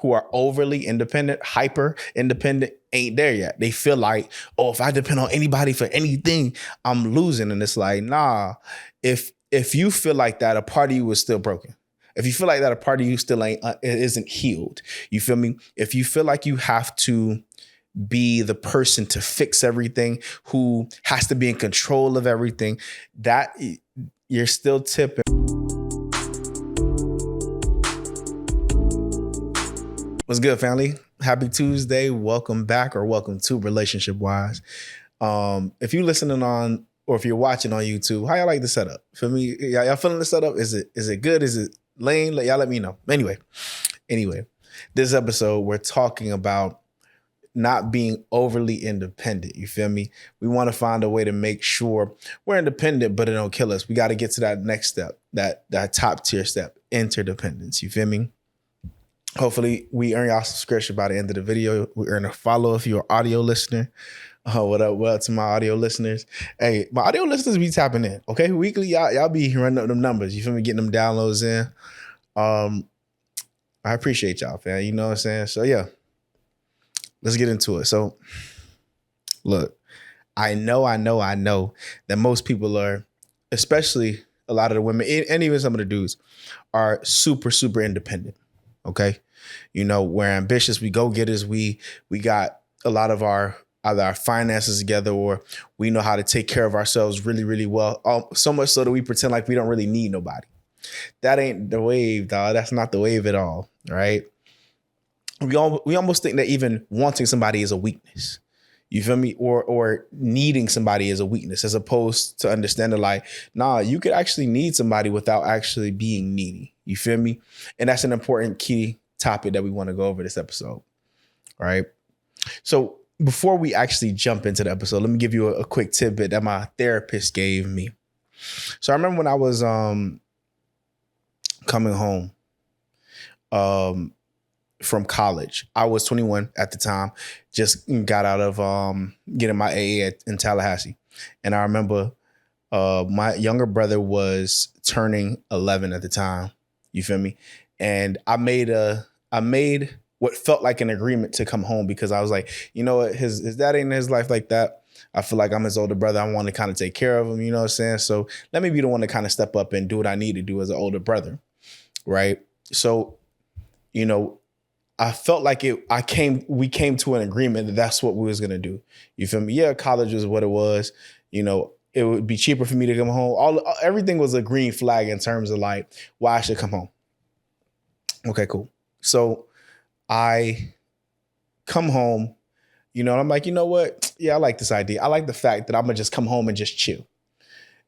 who are overly independent, hyper independent, ain't there yet. They feel like, oh, if I depend on anybody for anything, I'm losing. And it's like, nah, if you feel like that, a part of you is still broken. If you feel like that, a part of you still isn't healed. You feel me? If you feel like you have to be the person to fix everything, who has to be in control of everything, that you're still tipping. What's good, family? Happy Tuesday. Welcome back, or welcome to Relationship Wise. If you're listening on, or if you're watching on YouTube, how y'all like the setup? For me, y'all feeling the setup? Is it good? Is it lame? Y'all let me know. Anyway, this episode, we're talking about not being overly independent. You feel me? We want to find a way to make sure we're independent, but it don't kill us. We got to get to that next step, that top tier step, interdependence. You feel me? Hopefully we earn y'all subscription by the end of the video. We earn a follow if you're an audio listener. What up to my audio listeners? Hey, my audio listeners be tapping in. Okay, weekly y'all be running up them numbers. You feel me? Getting them downloads in. I appreciate y'all, fam. You know what I'm saying? So yeah, let's get into it. So look, I know that most people are, especially a lot of the women and even some of the dudes, are super, super independent. Okay. You know, we're ambitious. We go getters. We got a lot of either our finances together, or we know how to take care of ourselves really, really well. So much so that we pretend like we don't really need nobody. That ain't the wave, dog. That's not the wave at all. Right. We almost think that even wanting somebody is a weakness. You feel me? Or needing somebody is a weakness, as opposed to understanding like, nah, you could actually need somebody without actually being needy. You feel me? And that's an important key topic that we want to go over this episode. All right. So before we actually jump into the episode, let me give you a quick tidbit that my therapist gave me. So I remember when I was coming home from college. I was 21 at the time, just got out of getting my AA in Tallahassee. And I remember my younger brother was turning 11 at the time. You feel me? And I made what felt like an agreement to come home, because I was like, you know what, his dad ain't in his life like that. I feel like I'm his older brother. I want to kind of take care of him, you know what I'm saying? So let me be the one to kind of step up and do what I need to do as an older brother. Right. So, you know, I felt like we came to an agreement that that's what we was going to do. You feel me? Yeah, college was what it was. You know, it would be cheaper for me to come home. Everything was a green flag in terms of like why I should come home. Okay, cool. So I come home, you know, and I'm like, you know what? Yeah, I like this idea. I like the fact that I'm going to just come home and just chill.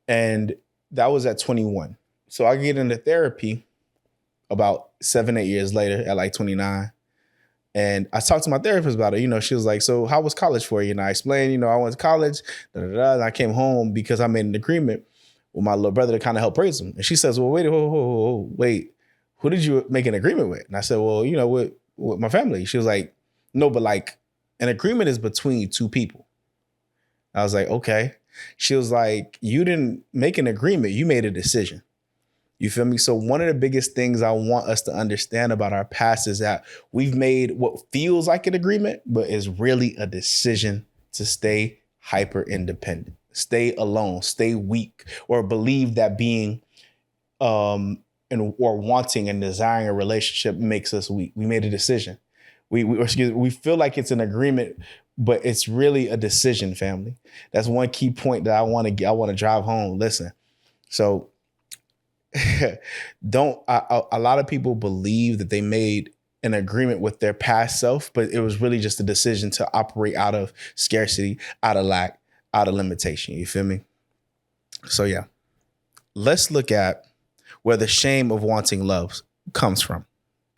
And that was at 21. So I get into therapy about 7-8 years later at like 29. And I talked to my therapist about it. You know, she was like, so how was college for you? And I explained, you know, I went to college, and I came home because I made an agreement with my little brother to kind of help raise him. And she says, well, wait, who did you make an agreement with? And I said, well, you know, with my family. She was like, no, but like an agreement is between two people. I was like, okay. She was like, you didn't make an agreement. You made a decision. You feel me? So one of the biggest things I want us to understand about our past is that we've made what feels like an agreement, but is really a decision to stay hyper independent, stay alone, stay weak, or believe that being or wanting and desiring a relationship makes us weak. We made a decision. We feel like it's an agreement, but it's really a decision, family. That's one key point that I want to drive home. Listen, so a lot of people believe that they made an agreement with their past self, but it was really just a decision to operate out of scarcity, out of lack, out of limitation. You feel me? So yeah, let's look at where the shame of wanting love comes from,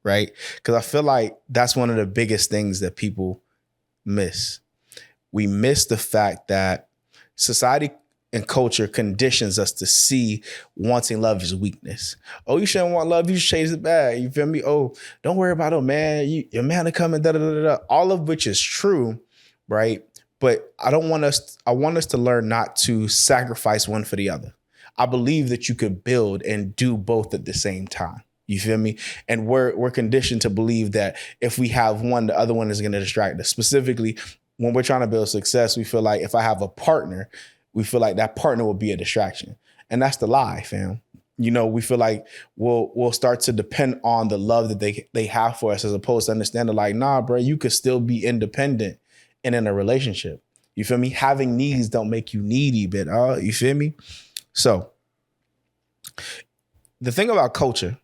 right? Because I feel like that's one of the biggest things that people miss. We miss the fact that society and culture conditions us to see wanting love as weakness. Oh, you shouldn't want love. You should chase it back. You feel me? Oh, don't worry about it, man. Your man will come and da-da-da-da. All of which is true, right? But I want us to learn not to sacrifice one for the other. I believe that you could build and do both at the same time. You feel me? And we're conditioned to believe that if we have one, the other one is going to distract us. Specifically, when we're trying to build success, we feel like if I have a partner, we feel like that partner will be a distraction. And that's the lie, fam. We feel like we'll start to depend on the love that they have for us, as opposed to understanding like, nah, bro, you could still be independent and in a relationship. You feel me? Having needs don't make you needy, but you feel me? So the thing about culture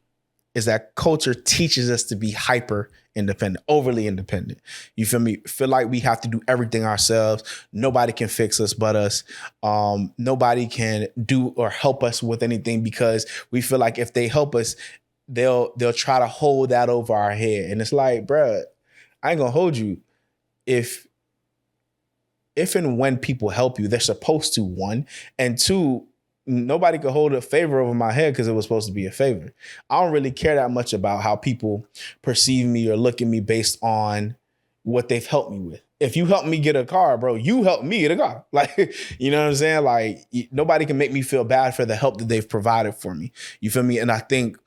is that culture teaches us to be hyper independent, overly independent. You feel me? Feel like we have to do everything ourselves. Nobody can fix us but us. Nobody can do or help us with anything, because we feel like if they help us, they'll try to hold that over our head. And it's like, bruh, I ain't gonna hold you. If and when people help you, they're supposed to, one, and two, nobody could hold a favor over my head because it was supposed to be a favor. I don't really care that much about how people perceive me or look at me based on what they've helped me with. If you help me get a car, bro, you helped me get a car. Like, you know what I'm saying? Like, nobody can make me feel bad for the help that they've provided for me. You feel me? And I think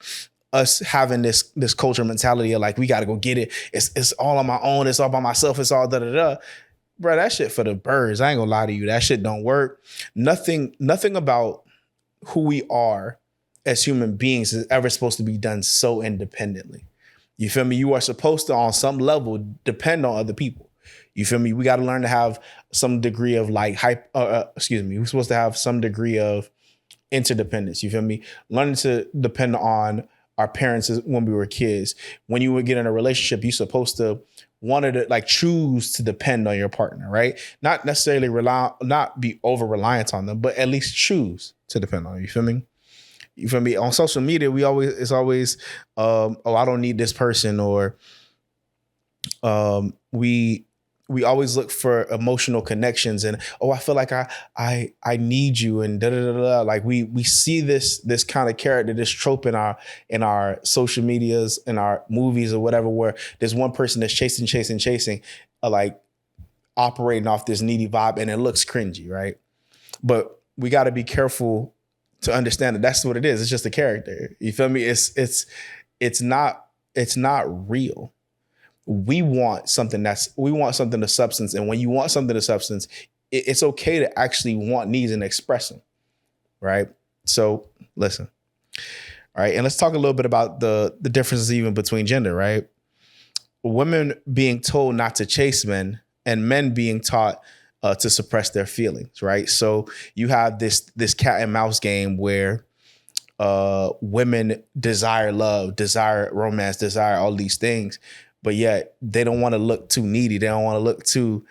us having this culture mentality of like, we got to go get it. It's all on my own. It's all by myself. It's all da-da-da. Bro, that shit for the birds. I ain't gonna lie to you. That shit don't work. Nothing about who we are as human beings is ever supposed to be done so independently. You feel me? You are supposed to, on some level, depend on other people. You feel me? We got to learn to have some degree of like we're supposed to have some degree of interdependence. You feel me? Learning to depend on our parents when we were kids. When you would get in a relationship, you're supposed to wanted to like choose to depend on your partner, right? Not necessarily not be over reliant on them, but at least choose to depend on them. You feel me? You feel me? On social media, it's always, I don't need this person, or we always look for emotional connections, and I feel like I need you, and da da da da. Like we see this kind of character, this trope in our social medias, in our movies or whatever, where there's one person that's chasing, like operating off this needy vibe, and it looks cringy, right? But we got to be careful to understand that that's what it is. It's just a character. You feel me? It's not real. We want something of substance. And when you want something of substance, it's okay to actually want needs and express them. Right. So listen. All right. And let's talk a little bit about the differences even between gender. Right. Women being told not to chase men, and men being taught to suppress their feelings. Right. So you have this cat and mouse game where women desire love, desire romance, desire all these things. But yet they don't want to look too needy. They don't want to look too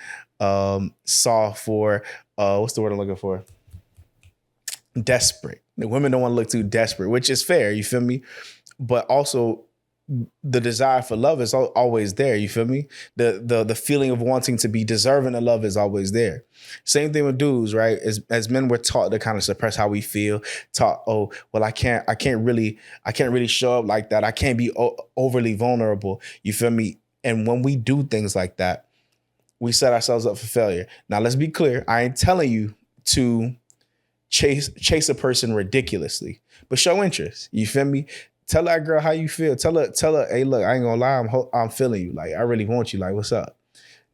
soft, or what's the word I'm looking for? Desperate. The women don't want to look too desperate, which is fair. You feel me? But also the desire for love is always there. You feel me? The feeling of wanting to be deserving of love is always there. Same thing with dudes, right? As men, we're taught to kind of suppress how we feel. Taught, I can't really show up like that. I can't be overly vulnerable. You feel me? And when we do things like that, we set ourselves up for failure. Now, let's be clear. I ain't telling you to chase a person ridiculously, but show interest. You feel me? Tell that girl how you feel. Tell her, hey, look, I ain't gonna lie, I'm feeling you. Like, I really want you. Like, what's up?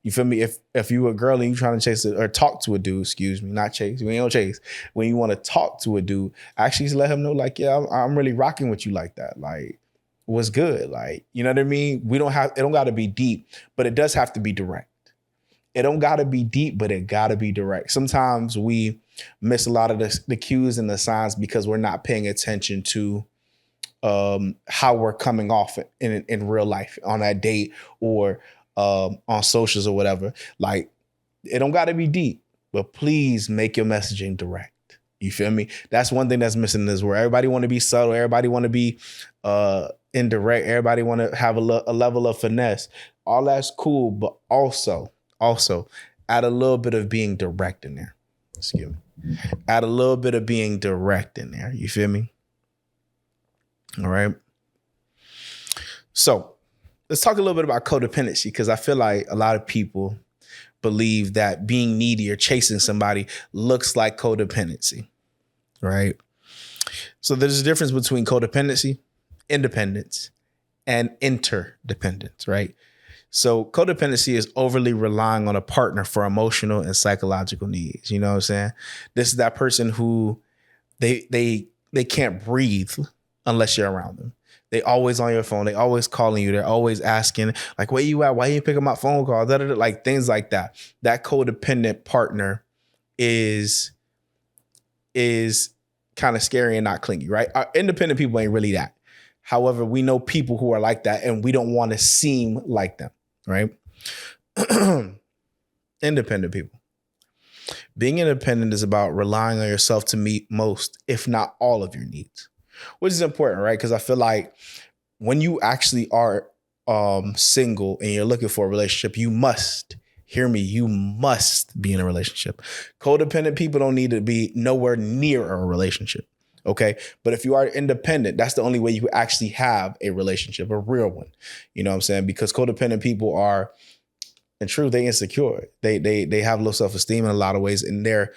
You feel me? If you a girl and you trying to chase or talk to a dude, not chase. We ain't gonna chase. When you want to talk to a dude, actually let him know, like, yeah, I'm really rocking with you like that. Like, what's good? Like, you know what I mean? It don't gotta be deep, but it does have to be direct. It don't gotta be deep, but it gotta be direct. Sometimes we miss a lot of the cues and the signs because we're not paying attention to how we're coming off in real life on that date, or on socials or whatever. Like, it don't got to be deep, but please make your messaging direct. You feel me? That's one thing that's missing in this world. Everybody want to be subtle. Everybody want to be indirect. Everybody want to have a level of finesse. All that's cool, but also add a little bit of being direct in there. Excuse me. Add a little bit of being direct in there. You feel me? All right. So let's talk a little bit about codependency, because I feel like a lot of people believe that being needy or chasing somebody looks like codependency. Right. So there's a difference between codependency independence, and interdependence, right? So codependency is overly relying on a partner for emotional and psychological needs. You know what I'm saying? This is that person who they can't breathe unless you're around them. They always on your phone. They always calling you. They're always asking, like, where you at? Why you pick up my phone call? Like things like that. That codependent partner is kind of scary and not clingy, right? Our independent people ain't really that. However, we know people who are like that, and we don't want to seem like them, right? Independent people. Being independent is about relying on yourself to meet most, if not all of your needs, which is important, right? Because I feel like when you actually are single and you're looking for a relationship, you must hear me. You must be in a relationship. Codependent people don't need to be nowhere near a relationship. Okay. But if you are independent, that's the only way you actually have a relationship, a real one. You know what I'm saying? Because codependent people are, in truth, they insecure. They have low self-esteem in a lot of ways. And they're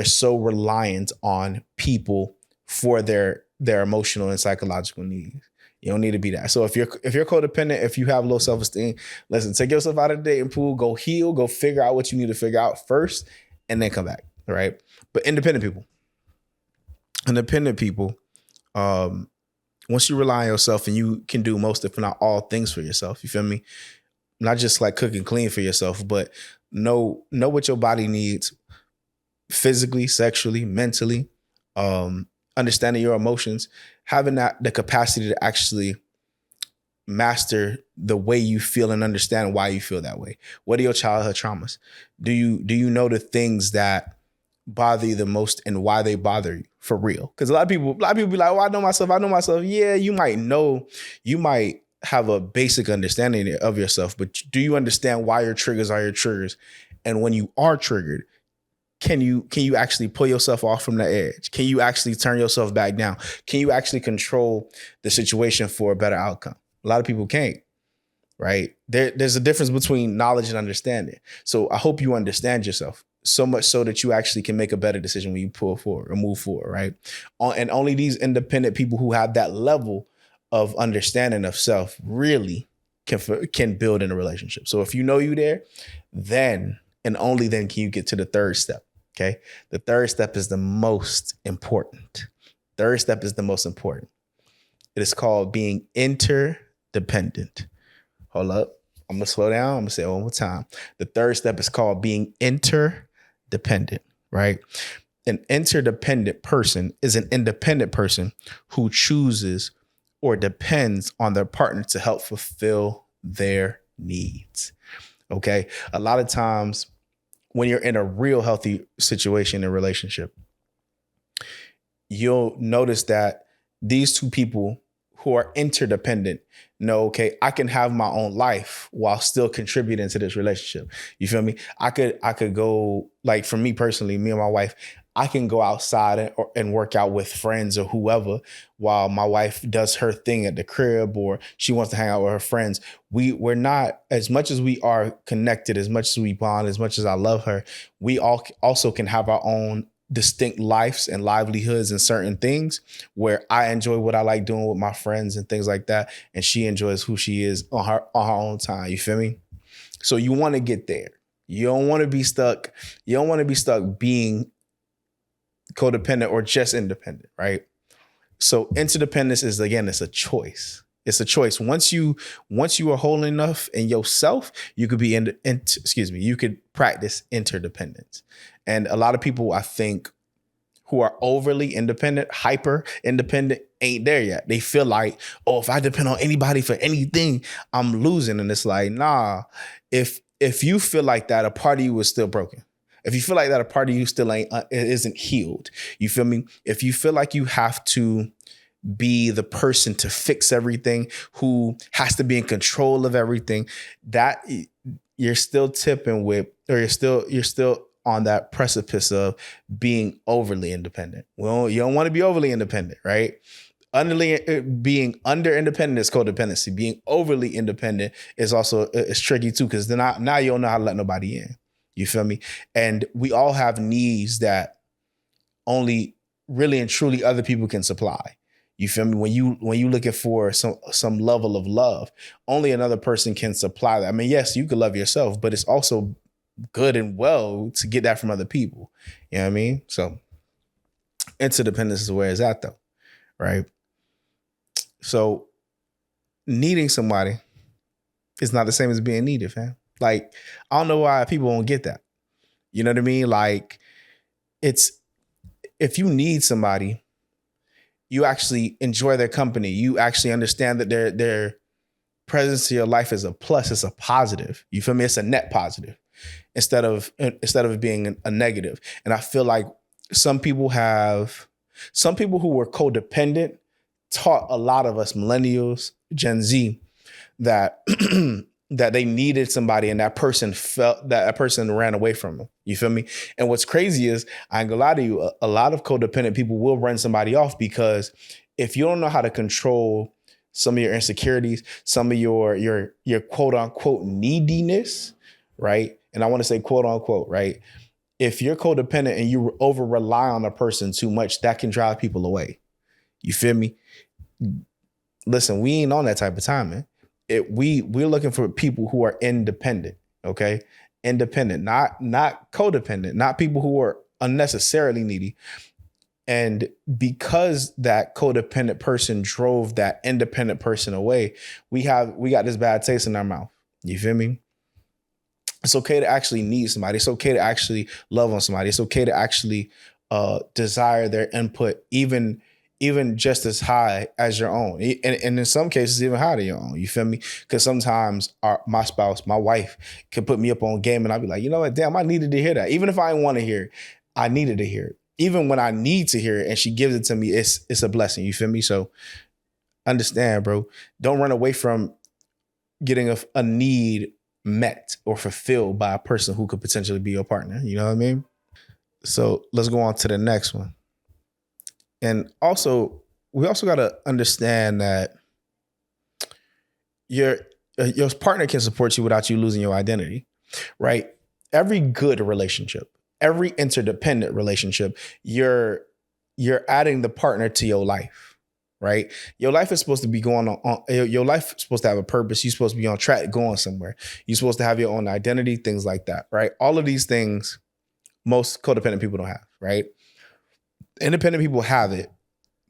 so reliant on people for their emotional and psychological needs. You don't need to be that. So if you're codependent, if you have low self-esteem, listen, take yourself out of the dating pool, go heal, go figure out what you need to figure out first, and then come back. All right. But independent people, once you rely on yourself and you can do most, if not all things for yourself, you feel me? Not just like cook and clean for yourself, but know what your body needs physically, sexually, mentally, understanding your emotions, having the capacity to actually master the way you feel and understand why you feel that way. What are your childhood traumas? Do you know the things that bother you the most and why they bother you for real? Because a lot of people be like, oh, I know myself. Yeah, you might have a basic understanding of yourself, but do you understand why your triggers are your triggers? And when you are triggered, can you actually pull yourself off from the edge? Can you actually turn yourself back down? Can you actually control the situation for a better outcome? A lot of people can't, right? There's a difference between knowledge and understanding. So I hope you understand yourself so much so that you actually can make a better decision when you pull forward or move forward, right? And only these independent people who have that level of understanding of self really can build in a relationship. So if you know you there, then and only then can you get to the third step. Okay. The third step is the most important. It is called being interdependent. Hold up. I'm going to slow down. I'm going to say it one more time. The third step is called being interdependent, right? An interdependent person is an independent person who chooses or depends on their partner to help fulfill their needs. Okay. A lot of times when you're in a real healthy situation and relationship, you'll notice that these two people who are interdependent know, okay, I can have my own life while still contributing to this relationship. You feel me? I could go, like for me personally, me and my wife, I can go outside and work out with friends or whoever while my wife does her thing at the crib or she wants to hang out with her friends. We're not, as much as we are connected, as much as we bond, as much as I love her, we all also can have our own distinct lives and livelihoods and certain things where I enjoy what I like doing with my friends and things like that. And she enjoys who she is on her own time. You feel me? So you want to get there. You don't want to be stuck. You don't want to be stuck being codependent or just independent, right? So interdependence is, again, it's a choice. It's a choice. Once you are whole enough in yourself, you could be you could practice interdependence. And a lot of people, I think, who are overly independent, hyper independent, ain't there yet. They feel like, oh, if I depend on anybody for anything, I'm losing. And it's like, nah, if you feel like that, a part of you is still broken. If you feel like that, a part of you still isn't healed. You feel me? If you feel like you have to be the person to fix everything, who has to be in control of everything, that you're still tipping with, or you're still on that precipice of being overly independent. Well, you don't want to be overly independent, right? Being under independent is codependency. Being overly independent is also it's tricky too, because then now you don't know how to let nobody in. You feel me? And we all have needs that only really and truly other people can supply. You feel me? When you looking for some level of love, only another person can supply that. I mean, yes, you could love yourself, but it's also good and well to get that from other people. You know what I mean? So interdependence is where it's at though, right? So needing somebody is not the same as being needed, fam. Like, I don't know why people won't get that. You know what I mean? Like, it's if you need somebody, you actually enjoy their company. You actually understand that their presence in your life is a plus. It's a positive. You feel me? It's a net positive instead of it being a negative. And I feel like some people who were codependent taught a lot of us millennials, Gen Z, that that they needed somebody and that person felt that person ran away from them. You feel me? And what's crazy is, I ain't gonna lie to you, a lot of codependent people will run somebody off because if you don't know how to control some of your insecurities, some of your quote unquote neediness, right? And I want to say quote unquote, right? If you're codependent and you over rely on a person too much, that can drive people away. You feel me? Listen, we ain't on that type of time, man. We're looking for people who are independent, okay? Independent, not codependent, not people who are unnecessarily needy. And because that codependent person drove that independent person away, we got this bad taste in our mouth. You feel me? It's okay to actually need somebody. It's okay to actually love on somebody. It's okay to actually desire their input, even just as high as your own. And in some cases, even higher than your own. You feel me? Because sometimes my spouse, my wife, can put me up on game and I'll be like, you know what? Damn, I needed to hear that. Even if I didn't want to hear it, I needed to hear it. Even when I need to hear it and she gives it to me, it's a blessing. You feel me? So understand, bro. Don't run away from getting a need met or fulfilled by a person who could potentially be your partner. You know what I mean? So let's go on to the next one. And also, we also got to understand that your partner can support you without you losing your identity, right? Every good relationship, every interdependent relationship, you're adding the partner to your life, right? Your life is supposed to be going on. Your life is supposed to have a purpose. You're supposed to be on track, going somewhere. You're supposed to have your own identity, things like that, right? All of these things, most codependent people don't have, right? Independent people have it,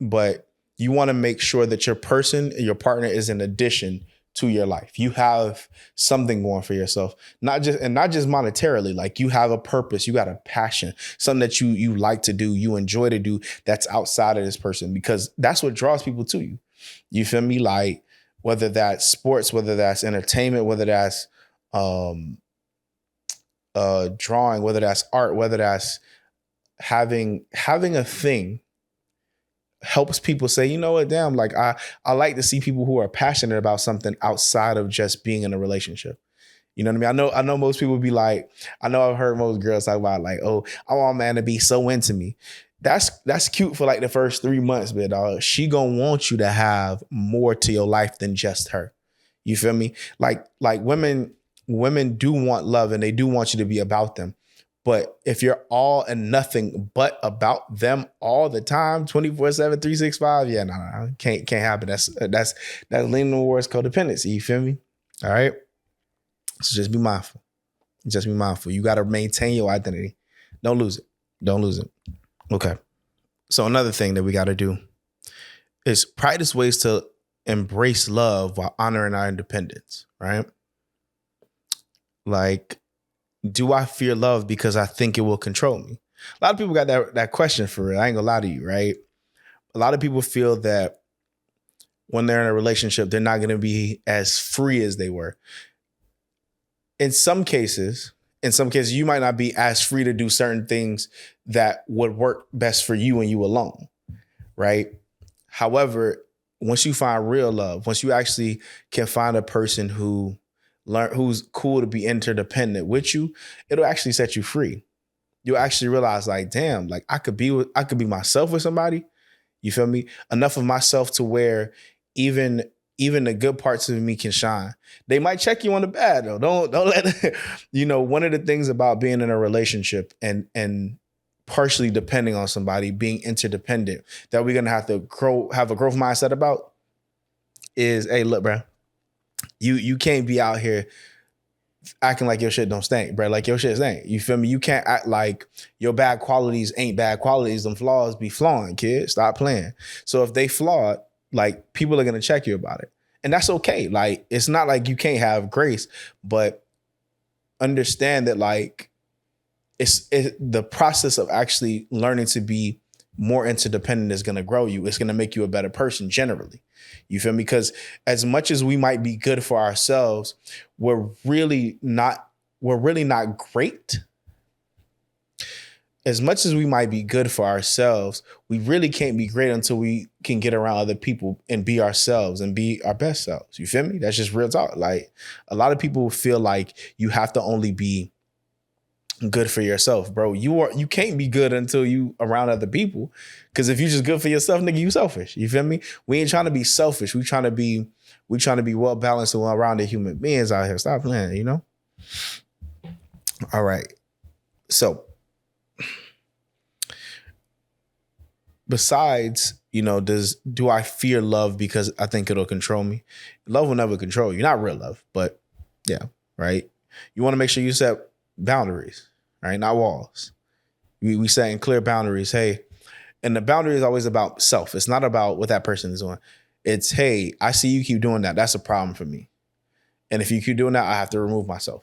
but you want to make sure that your partner is an addition to your life. You have something going for yourself, not just monetarily. Like, you have a purpose, you got a passion, something that you like to do, you enjoy to do, that's outside of this person, because that's what draws people to you. You feel me? Like, whether that's sports, whether that's entertainment, whether that's drawing, whether that's art, whether that's having a thing helps people say, you know what, damn, like I like to see people who are passionate about something outside of just being in a relationship. You know what I mean? I know most people be like, I know I've heard most girls talk about like, oh, I want a man to be so into me. That's cute for like the first 3 months, but dog, she gonna want you to have more to your life than just her. You feel me? Like women do want love and they do want you to be about them. But if you're all and nothing but about them all the time, 24/7, 365, yeah, no, can't happen. That's leaning towards codependency. You feel me? All right. So just be mindful. Just be mindful. You got to maintain your identity. Don't lose it. Don't lose it. Okay. So another thing that we got to do is practice ways to embrace love while honoring our independence. Right? Like, do I fear love because I think it will control me? A lot of people got that question for real. I ain't gonna lie to you, right? A lot of people feel that when they're in a relationship, they're not gonna be as free as they were. In some cases, you might not be as free to do certain things that would work best for you and you alone, right? However, once you find real love, once you actually can find a person who's cool to be interdependent with you, it'll actually set you free. You'll actually realize, like, damn, like I could be myself with somebody. You feel me? Enough of myself to where even the good parts of me can shine. They might check you on the bad though. Don't let one of the things about being in a relationship and partially depending on somebody, being interdependent, that we're gonna have to have a growth mindset about is, hey, look, bro, you can't be out here acting like your shit don't stink, bro. Like your shit stink. You feel me? You can't act like your bad qualities ain't bad qualities. Them flaws be flawing, kid. Stop playing. So if they flawed, like people are gonna check you about it. And that's okay. Like it's not like you can't have grace, but understand that like it's the process of actually learning to be more interdependent is going to grow you. It's going to make you a better person generally. You feel me? Because as much as we might be good for ourselves, we're really not great. As much as we might be good for ourselves, we really can't be great until we can get around other people and be ourselves and be our best selves. You feel me? That's just real talk. Like a lot of people feel like you have to only be good for yourself, bro. You can't be good until you around other people. Because if you just good for yourself, nigga, you selfish. You feel me? We ain't trying to be selfish. We trying to be well balanced and well rounded human beings out here. Stop playing, you know? All right. So besides, do I fear love because I think it'll control me? Love will never control you. Not real love, but yeah, right? You want to make sure you set boundaries, right? Not walls. We setting clear boundaries. Hey, and the boundary is always about self. It's not about what that person is doing. It's, hey, I see you keep doing that. That's a problem for me. And if you keep doing that, I have to remove myself.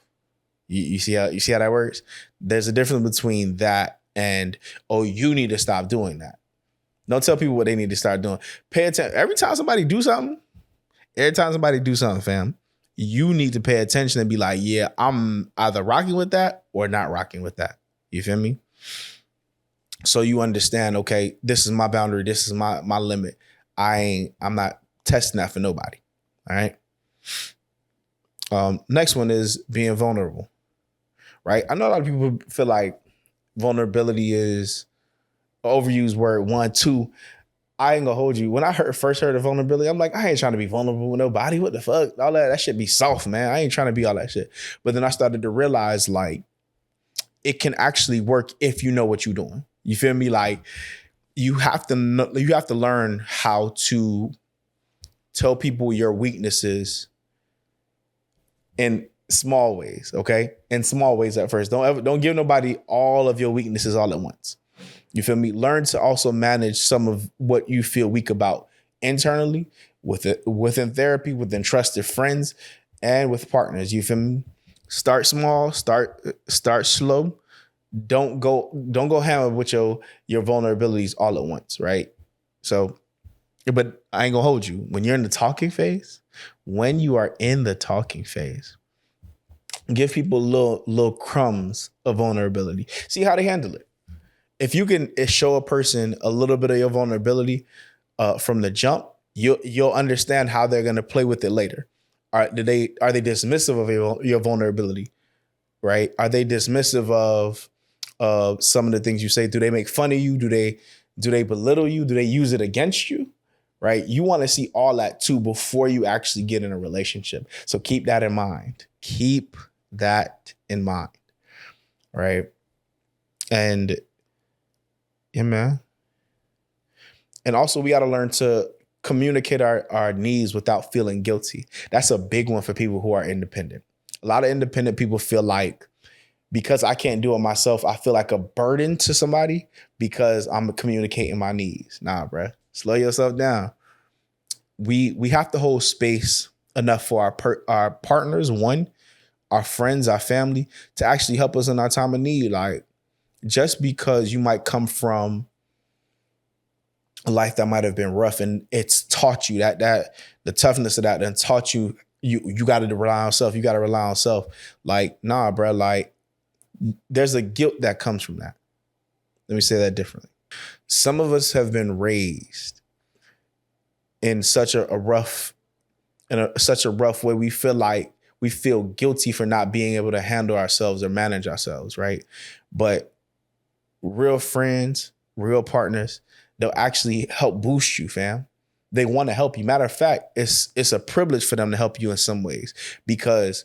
You see how that works? There's a difference between that and, oh, you need to stop doing that. Don't tell people what they need to start doing. Pay attention. Every time somebody do something, fam, you need to pay attention and be like, yeah, I'm either rocking with that or not rocking with that. You feel me? So you understand, okay, this is my boundary. This is my limit. I'm not testing that for nobody. All right. Next one is being vulnerable, right? I know a lot of people feel like vulnerability is an overused word. 1, 2, I ain't gonna hold you. When I first heard of vulnerability, I'm like, I ain't trying to be vulnerable with nobody. What the fuck? All that should be soft, man. I ain't trying to be all that shit. But then I started to realize like it can actually work if you know what you're doing. You feel me? Like you have to learn how to tell people your weaknesses in small ways, okay? In small ways at first. Don't give nobody all of your weaknesses all at once. You feel me? Learn to also manage some of what you feel weak about internally, within therapy, within trusted friends, and with partners. You feel me? Start small, start slow. Don't go hammer with your vulnerabilities all at once, right? So, but I ain't gonna hold you. When you are in the talking phase, give people little crumbs of vulnerability. See how they handle it. If you can show a person a little bit of your vulnerability from the jump, you'll understand how they're gonna play with it later. Are they dismissive of your vulnerability? Right? Are they dismissive of some of the things you say? Do they make fun of you? Do they belittle you? Do they use it against you? Right? You want to see all that too before you actually get in a relationship. So keep that in mind. Keep that in mind. Right? And yeah, man. And also we got to learn to communicate our needs without feeling guilty. That's a big one for people who are independent. A lot of independent people feel like because I can't do it myself, I feel like a burden to somebody because I'm communicating my needs. Nah, bruh. Slow yourself down. We have to hold space enough for our partners, our friends, our family, to actually help us in our time of need. Like, just because you might come from a life that might have been rough and it's taught you that the toughness of that and taught you got to rely on self. You got to rely on self. Like, nah, bro. Like, there's a guilt that comes from that. Let me say that differently. Some of us have been raised in such a rough way. We feel guilty for not being able to handle ourselves or manage ourselves, right? But real friends, real partners, they'll actually help boost you, fam. They want to help you. Matter of fact, it's a privilege for them to help you in some ways, because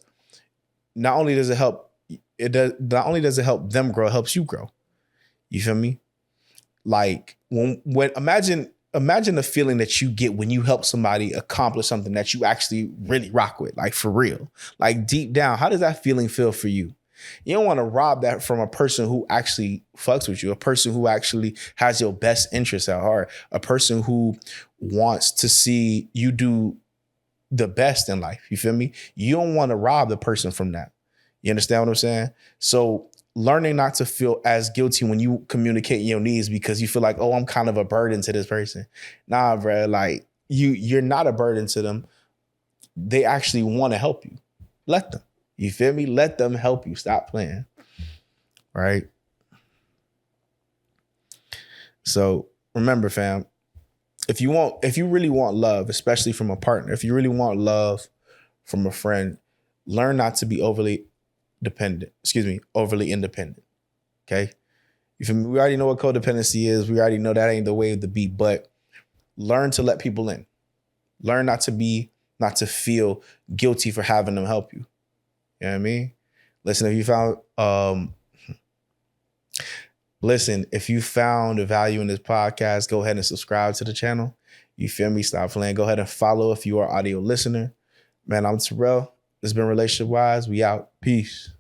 not only does it help them grow, it helps you grow. You feel me? Like when imagine the feeling that you get when you help somebody accomplish something that you actually really rock with, like for real. Like deep down, how does that feeling feel for you? You don't want to rob that from a person who actually fucks with you, a person who actually has your best interests at heart, a person who wants to see you do the best in life. You feel me? You don't want to rob the person from that. You understand what I'm saying? So learning not to feel as guilty when you communicate your needs because you feel like, oh, I'm kind of a burden to this person. Nah, bro, like you're not a burden to them. They actually want to help you. Let them. You feel me? Let them help you. Stop playing. Right? So remember, fam, if you really want love, especially from a partner, if you really want love from a friend, learn not to be overly independent. Okay. You feel me? We already know what codependency is. We already know that ain't the way to be, but learn to let people in. Learn not to feel guilty for having them help you. You know what I mean? Listen, if you found a value in this podcast, go ahead and subscribe to the channel. You feel me? Stop playing. Go ahead and follow if you are an audio listener. Man, I'm Terrell. This has been Relationship Wise. We out. Peace.